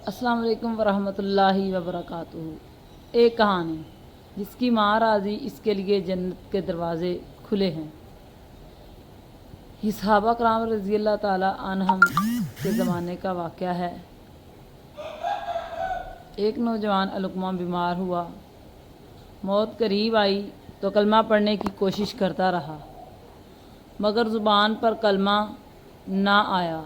السلام علیکم ورحمۃ اللہ وبرکاتہ۔ ایک کہانی جس کی ماں راضی، اس کے لیے جنت کے دروازے کھلے ہیں۔ یہ صحابہ کرام رضی اللہ تعالی عنہم کے زمانے کا واقعہ ہے۔ ایک نوجوان علقمہ بیمار ہوا، موت قریب آئی تو کلمہ پڑھنے کی کوشش کرتا رہا، مگر زبان پر کلمہ نہ آیا۔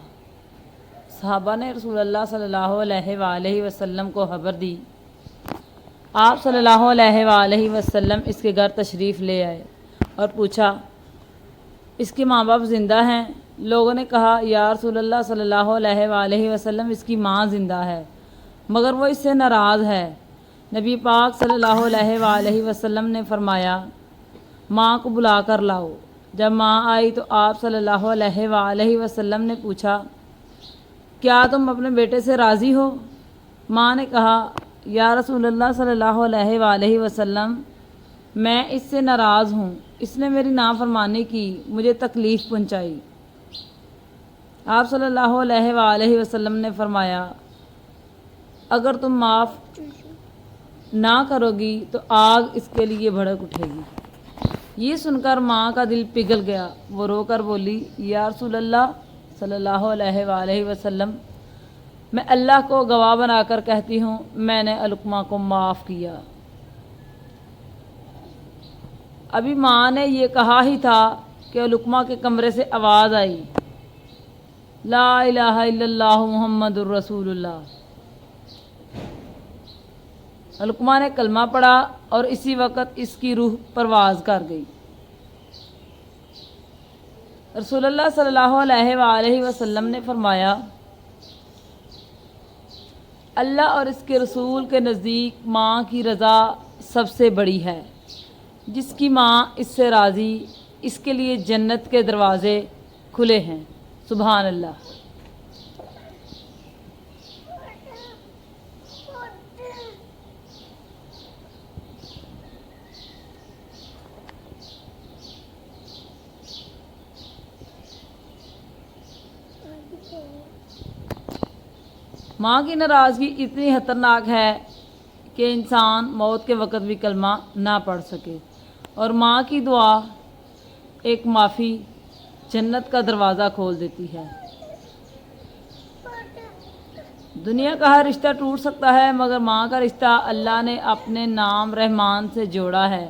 صحابہ نے رسول اللہ صلی اللہ علیہ وآلہ وسلم کو خبر دی۔ آپ صلی اللہ علیہ وآلہ وسلم اس کے گھر تشریف لے آئے اور پوچھا، اس کے ماں باپ زندہ ہیں؟ لوگوں نے کہا، یا رسول اللہ صلی اللہ علیہ وآلہ وسلم، اس کی ماں زندہ ہے مگر وہ اس سے ناراض ہے۔ نبی پاک صلی اللہ علیہ وآلہ وسلم نے فرمایا، ماں کو بلا کر لاؤ۔ جب ماں آئی تو آپ صلی اللہ علیہ وآلہ وسلم نے پوچھا، کیا تم اپنے بیٹے سے راضی ہو؟ ماں نے کہا، یا رسول اللہ صلی اللہ علیہ وآلہ وسلم، میں اس سے ناراض ہوں، اس نے میری نافرمانی کی، مجھے تکلیف پہنچائی۔ آپ صلی اللہ علیہ وآلہ وسلم نے فرمایا، اگر تم معاف نہ کرو گی تو آگ اس کے لیے بھڑک اٹھے گی۔ یہ سن کر ماں کا دل پگھل گیا، وہ رو کر بولی، یا رسول اللہ صلی اللہ علیہ وآلہ وسلم، میں اللہ کو گواہ بنا کر کہتی ہوں، میں نے علقمہ کو معاف کیا۔ ابھی ماں نے یہ کہا ہی تھا کہ علقمہ کے کمرے سے آواز آئی، لا الہ الا اللہ محمد الرسول اللہ۔ علقمہ نے کلمہ پڑھا اور اسی وقت اس کی روح پرواز کر گئی۔ رسول اللہ صلی اللہ علیہ وآلہ وسلم نے فرمایا، اللہ اور اس کے رسول کے نزدیک ماں کی رضا سب سے بڑی ہے۔ جس کی ماں اس سے راضی، اس کے لیے جنت کے دروازے کھلے ہیں۔ سبحان اللہ۔ ماں کی ناراضگی اتنی خطرناک ہے کہ انسان موت کے وقت بھی کلمہ نہ پڑھ سکے، اور ماں کی دعا ایک معافی جنت کا دروازہ کھول دیتی ہے۔ دنیا کا ہر رشتہ ٹوٹ سکتا ہے مگر ماں کا رشتہ اللہ نے اپنے نام رحمان سے جوڑا ہے۔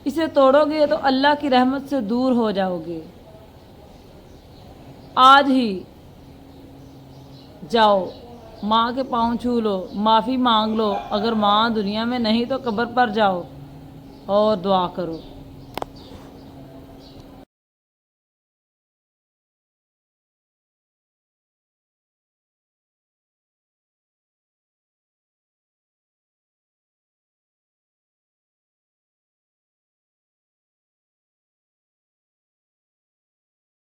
اسے توڑو گے تو اللہ کی رحمت سے دور ہو جاؤ گے۔ آج ہی جاؤ، ماں کے پاؤں چھو لو، معافی مانگ لو، اگر ماں دنیا میں نہیں تو قبر پر جاؤ اور دعا کرو۔